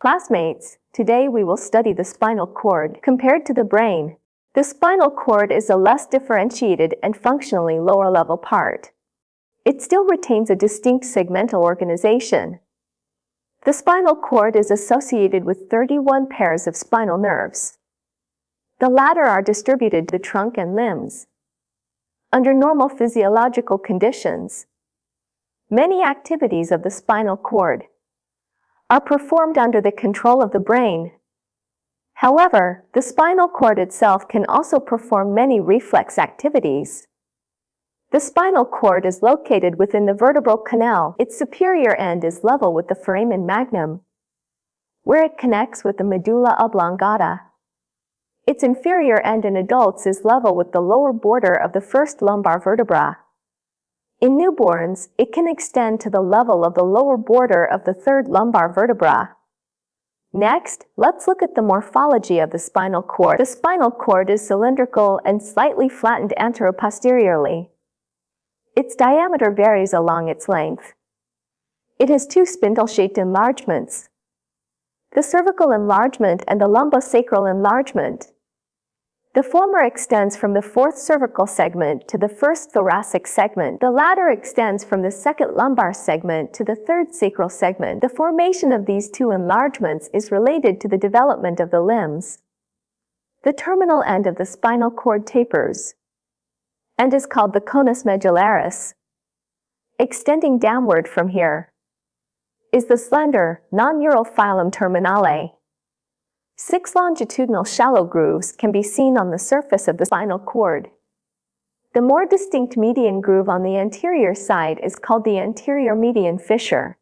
Classmates, today we will study the spinal cord compared to the brain. The spinal cord is a less differentiated and functionally lower-level part. It still retains a distinct segmental organization. The spinal cord is associated with 31 pairs of spinal nerves. The latter are distributed to the trunk and limbs. Under normal physiological conditions, many activities of the spinal cord are performed under the control of the brain. However, the spinal cord itself can also perform many reflex activities. The spinal cord is located within the vertebral canal. Its superior end is level with the foramen magnum, where it connects with the medulla oblongata. Its inferior end in adults is level with the lower border of the first lumbar vertebra. In newborns, it can extend to the level of the lower border of the third lumbar vertebra. Next, let's look at the morphology of the spinal cord. The spinal cord is cylindrical and slightly flattened anteroposteriorly. Its diameter varies along its length. It has two spindle-shaped enlargements: the cervical enlargement and the lumbosacral enlargement. The former extends from the fourth cervical segment to the first thoracic segment. The latter extends from the second lumbar segment to the third sacral segment. The formation of these two enlargements is related to the development of the limbs. The terminal end of the spinal cord tapers and is called the conus medullaris. Extending downward from here is the slender, non-neural filum terminale. 6 longitudinal shallow grooves can be seen on the surface of the spinal cord. The more distinct median groove on the anterior side is called the anterior median fissure.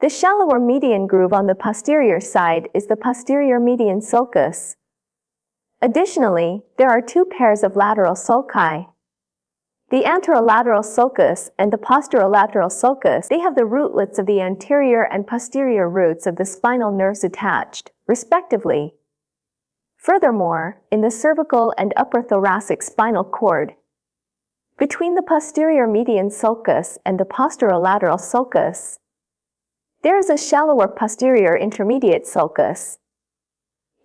The shallower median groove on the posterior side is the posterior median sulcus. Additionally, there are 2 pairs of lateral sulci. The anterolateral sulcus and the posterolateral sulcus, they have the rootlets of the anterior and posterior roots of the spinal nerves attached, respectively. Furthermore, in the cervical and upper thoracic spinal cord, between the posterior median sulcus and the posterolateral sulcus, there is a shallower posterior intermediate sulcus.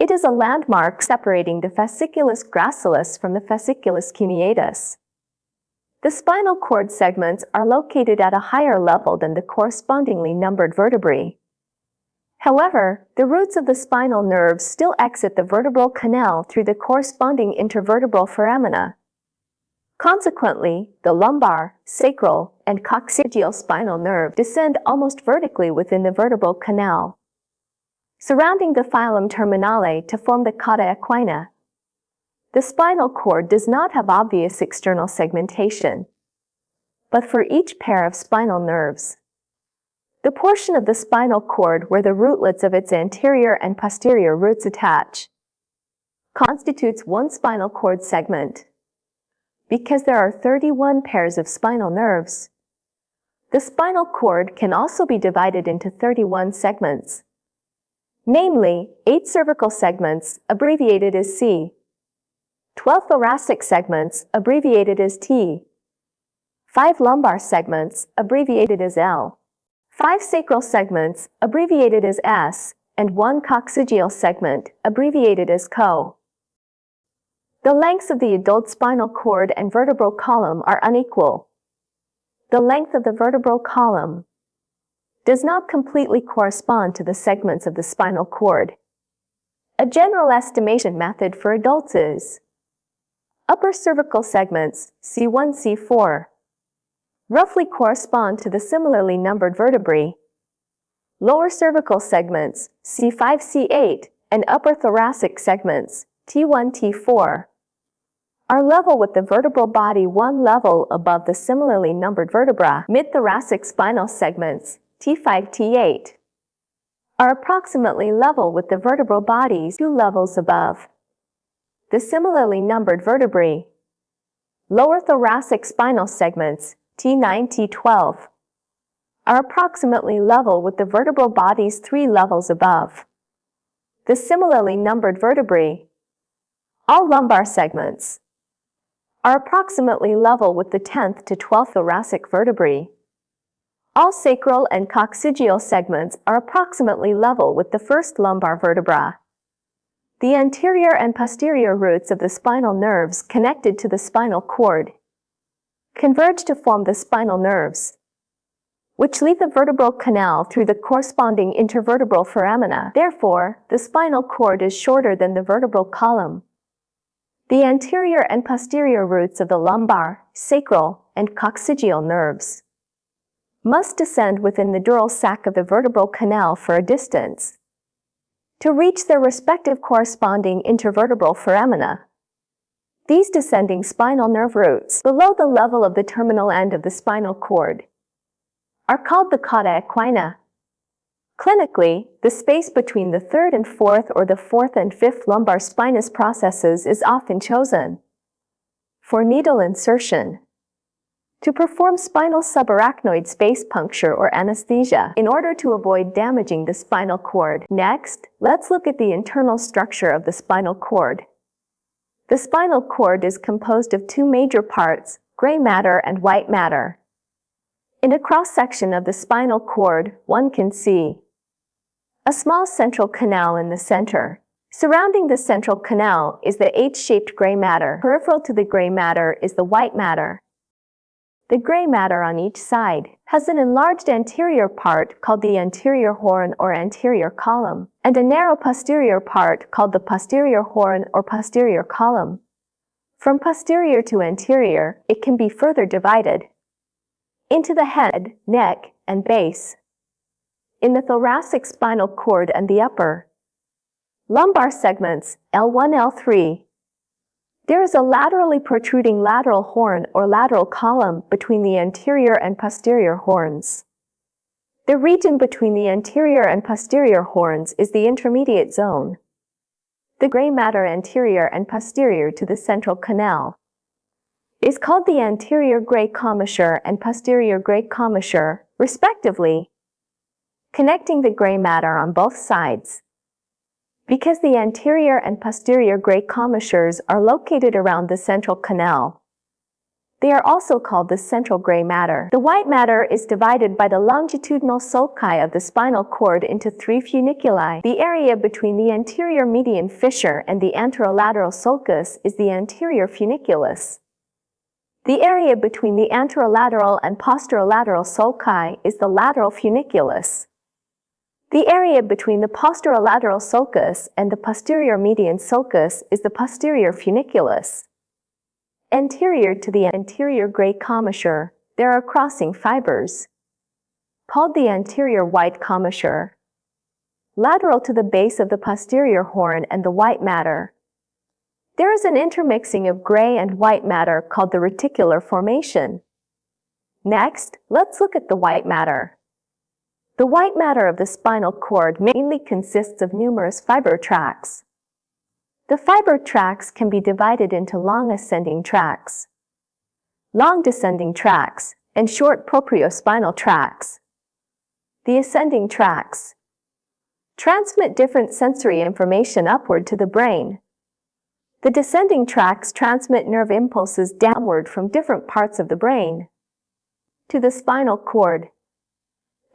It is a landmark separating the fasciculus gracilis from the fasciculus cuneatus. The spinal cord segments are located at a higher level than the correspondingly numbered vertebrae. However, the roots of the spinal nerves still exit the vertebral canal through the corresponding intervertebral foramina. Consequently, the lumbar, sacral, and coccygeal spinal nerve descend almost vertically within the vertebral canal, surrounding the filum terminale to form the cauda equina. The spinal cord does not have obvious external segmentation, but for each pair of spinal nerves, the portion of the spinal cord where the rootlets of its anterior and posterior roots attach constitutes one spinal cord segment. Because there are 31 pairs of spinal nerves, the spinal cord can also be divided into 31 segments, namely 8 cervical segments, abbreviated as C, 12 thoracic segments, abbreviated as T, 5 lumbar segments, abbreviated as L, 5 sacral segments, abbreviated as S, and 1 coccygeal segment, abbreviated as CO. The lengths of the adult spinal cord and vertebral column are unequal. The length of the vertebral column does not completely correspond to the segments of the spinal cord. A general estimation method for adults is: upper cervical segments, C1, C4, roughly correspond to the similarly numbered vertebrae. Lower cervical segments, C5, C8, and upper thoracic segments, T1, T4, are level with the vertebral body one level above the similarly numbered vertebra. Mid-thoracic spinal segments, T5, T8, are approximately level with the vertebral bodies 2 levels above the similarly numbered vertebrae. Lower thoracic spinal segments, T9, T12, are approximately level with the vertebral bodies 3 levels above the similarly numbered vertebrae. All lumbar segments are approximately level with the 10th to 12th thoracic vertebrae. All sacral and coccygeal segments are approximately level with the first lumbar vertebra. The anterior and posterior roots of the spinal nerves connected to the spinal cord converge to form the spinal nerves, which leave the vertebral canal through the corresponding intervertebral foramina. Therefore, the spinal cord is shorter than the vertebral column. The anterior and posterior roots of the lumbar, sacral, and coccygeal nerves must descend within the dural sac of the vertebral canal for a distance to reach their respective corresponding intervertebral foramina. These descending spinal nerve roots, below the level of the terminal end of the spinal cord, are called the cauda equina. Clinically, the space between the third and fourth or the fourth and fifth lumbar spinous processes is often chosen for needle insertion to perform spinal subarachnoid space puncture or anesthesia in order to avoid damaging the spinal cord. Next, let's look at the internal structure of the spinal cord. The spinal cord is composed of two major parts, gray matter and white matter. In a cross-section of the spinal cord, one can see a small central canal in the center. Surrounding the central canal is the H-shaped gray matter. Peripheral to the gray matter is the white matter. The gray matter on each side has an enlarged anterior part called the anterior horn or anterior column, and a narrow posterior part called the posterior horn or posterior column. From posterior to anterior, it can be further divided into the head, neck, and base. In the thoracic spinal cord and the upper lumbar segments, L1, L3, there is a laterally protruding lateral horn or lateral column between the anterior and posterior horns. The region between the anterior and posterior horns is the intermediate zone. The gray matter anterior and posterior to the central canal is called the anterior gray commissure and posterior gray commissure, respectively, connecting the gray matter on both sides. Because the anterior and posterior gray commissures are located around the central canal, they are also called the central gray matter. The white matter is divided by the longitudinal sulci of the spinal cord into three funiculi. The area between the anterior median fissure and the anterolateral sulcus is the anterior funiculus. The area between the anterolateral and posterolateral sulci is the lateral funiculus. The area between the posterolateral sulcus and the posterior median sulcus is the posterior funiculus. Anterior to the anterior gray commissure, there are crossing fibers, called the anterior white commissure. Lateral to the base of the posterior horn and the white matter, there is an intermixing of gray and white matter called the reticular formation. Next, let's look at the white matter. The white matter of the spinal cord mainly consists of numerous fiber tracts. The fiber tracts can be divided into long ascending tracts, long descending tracts, and short propriospinal tracts. The ascending tracts transmit different sensory information upward to the brain. The descending tracts transmit nerve impulses downward from different parts of the brain to the spinal cord.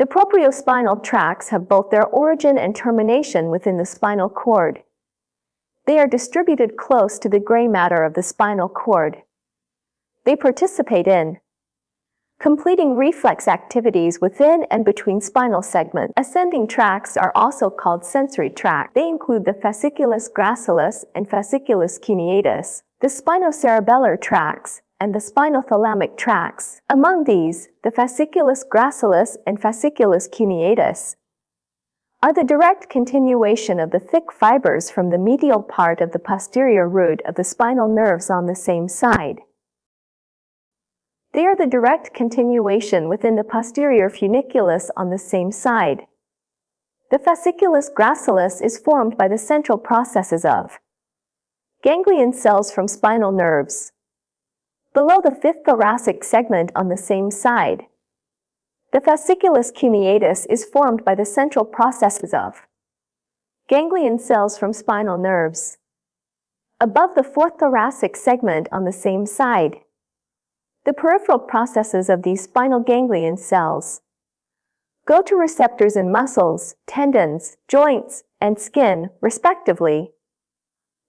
The propriospinal tracts have both their origin and termination within the spinal cord. They are distributed close to the gray matter of the spinal cord. They participate in completing reflex activities within and between spinal segments. Ascending tracts are also called sensory tracts. They include the fasciculus gracilis and fasciculus cuneatus, the spinocerebellar tracts, and the spinothalamic tracts. Among these, the fasciculus gracilis and fasciculus cuneatus are the direct continuation of the thick fibers from the medial part of the posterior root of the spinal nerves on the same side. They are the direct continuation within the posterior funiculus on the same side. The fasciculus gracilis is formed by the central processes of ganglion cells from spinal nerves below the fifth thoracic segment on the same side. The fasciculus cuneatus is formed by the central processes of ganglion cells from spinal nerves above the fourth thoracic segment on the same side. The peripheral processes of these spinal ganglion cells go to receptors in muscles, tendons, joints, and skin, respectively.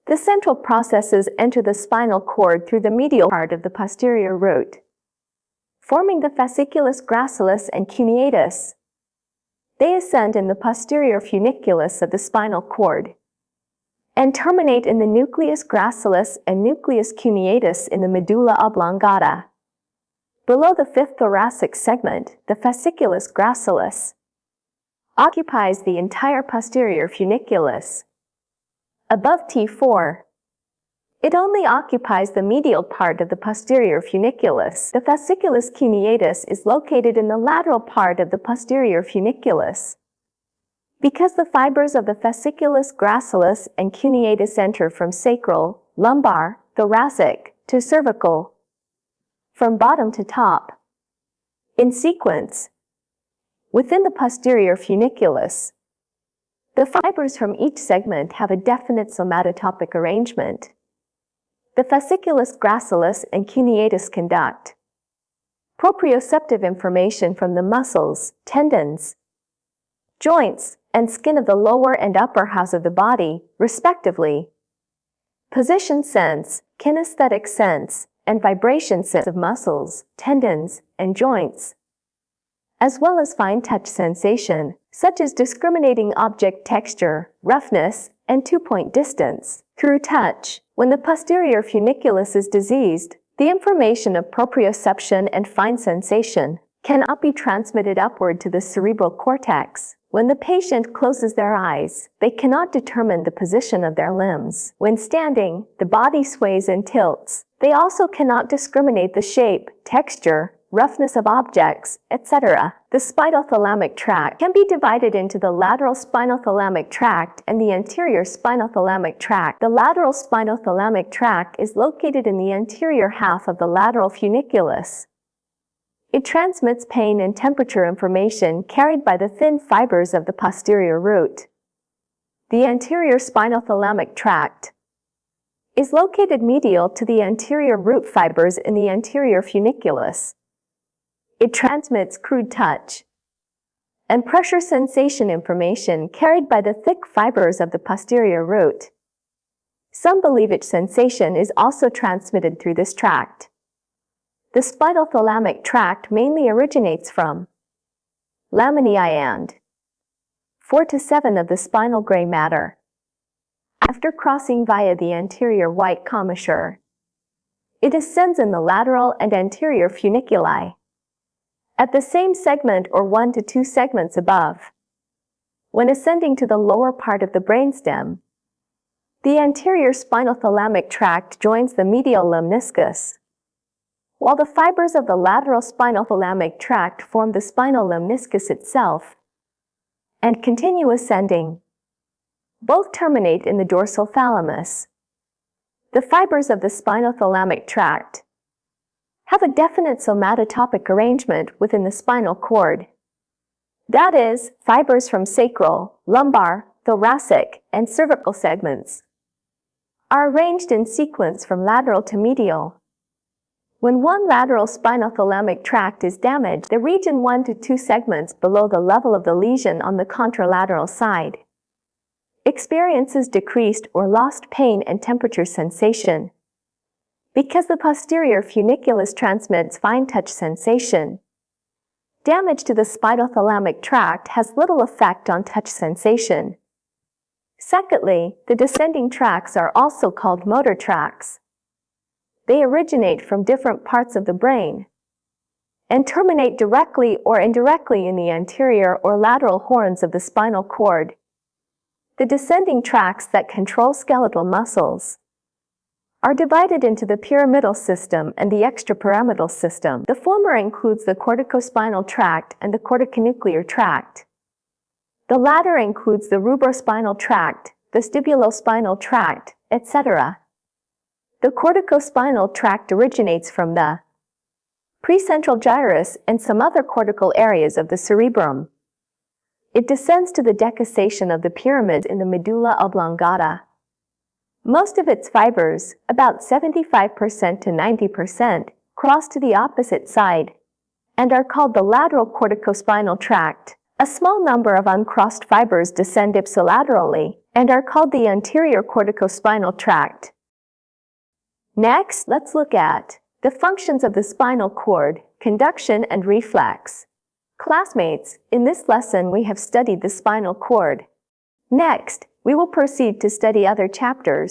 The central processes enter the spinal cord through the medial part of the posterior root, forming the fasciculus gracilis and cuneatus. They ascend in the posterior funiculus of the spinal cord and terminate in the nucleus gracilis and nucleus cuneatus in the medulla oblongata. Below the fifth thoracic segment, the fasciculus gracilis occupies the entire posterior funiculus. Above T4, it only occupies the medial part of the posterior funiculus. The fasciculus cuneatus is located in the lateral part of the posterior funiculus. Because the fibers of the fasciculus gracilis and cuneatus enter from sacral, lumbar, thoracic, to cervical, from bottom to top, in sequence, within the posterior funiculus, the fibers from each segment have a definite somatotopic arrangement. The fasciculus gracilis and cuneatus conduct proprioceptive information from the muscles, tendons, joints, and skin of the lower and upper house of the body, respectively. Position sense, kinesthetic sense, and vibration sense of muscles, tendons, and joints, as well as fine touch sensation, such as discriminating object texture, roughness, and two-point distance, through touch. When the posterior funiculus is diseased, the information of proprioception and fine sensation cannot be transmitted upward to the cerebral cortex. When the patient closes their eyes, they cannot determine the position of their limbs. When standing, the body sways and tilts. They also cannot discriminate the shape, texture, roughness of objects, etc. The spinothalamic tract can be divided into the lateral spinothalamic tract and the anterior spinothalamic tract. The lateral spinothalamic tract is located in the anterior half of the lateral funiculus. It transmits pain and temperature information carried by the thin fibers of the posterior root. The anterior spinothalamic tract is located medial to the anterior root fibers in the anterior funiculus. It transmits crude touch and pressure sensation information carried by the thick fibers of the posterior root. Some believe its sensation is also transmitted through this tract. The spinothalamic tract mainly originates from laminae and 4 to 7 of the spinal gray matter. After crossing via the anterior white commissure, it ascends in the lateral and anterior funiculi at the same segment or 1 to 2 segments above. When ascending to the lower part of the brainstem, the anterior spinothalamic tract joins the medial lemniscus, while the fibers of the lateral spinothalamic tract form the spinal lemniscus itself and continue ascending. Both terminate in the dorsal thalamus. The fibers of the spinothalamic tract have a definite somatotopic arrangement within the spinal cord. That is, fibers from sacral, lumbar, thoracic, and cervical segments are arranged in sequence from lateral to medial. When one lateral spinothalamic tract is damaged, the region 1 to 2 segments below the level of the lesion on the contralateral side experiences decreased or lost pain and temperature sensation. Because the posterior funiculus transmits fine touch sensation, damage to the spinothalamic tract has little effect on touch sensation. Secondly, the descending tracts are also called motor tracts. They originate from different parts of the brain and terminate directly or indirectly in the anterior or lateral horns of the spinal cord. The descending tracts that control skeletal muscles are divided into the pyramidal system and the extrapyramidal system. The former includes the corticospinal tract and the corticonuclear tract. The latter includes the rubrospinal tract, the stibulospinal tract, etc. The corticospinal tract originates from the precentral gyrus and some other cortical areas of the cerebrum. It descends to the decussation of the pyramid in the medulla oblongata. Most of its fibers, about 75% to 90%, cross to the opposite side and are called the lateral corticospinal tract. A small number of uncrossed fibers descend ipsilaterally and are called the anterior corticospinal tract. Next, let's look at the functions of the spinal cord, conduction and reflex. Classmates, in this lesson we have studied the spinal cord. Next, we will proceed to study other chapters.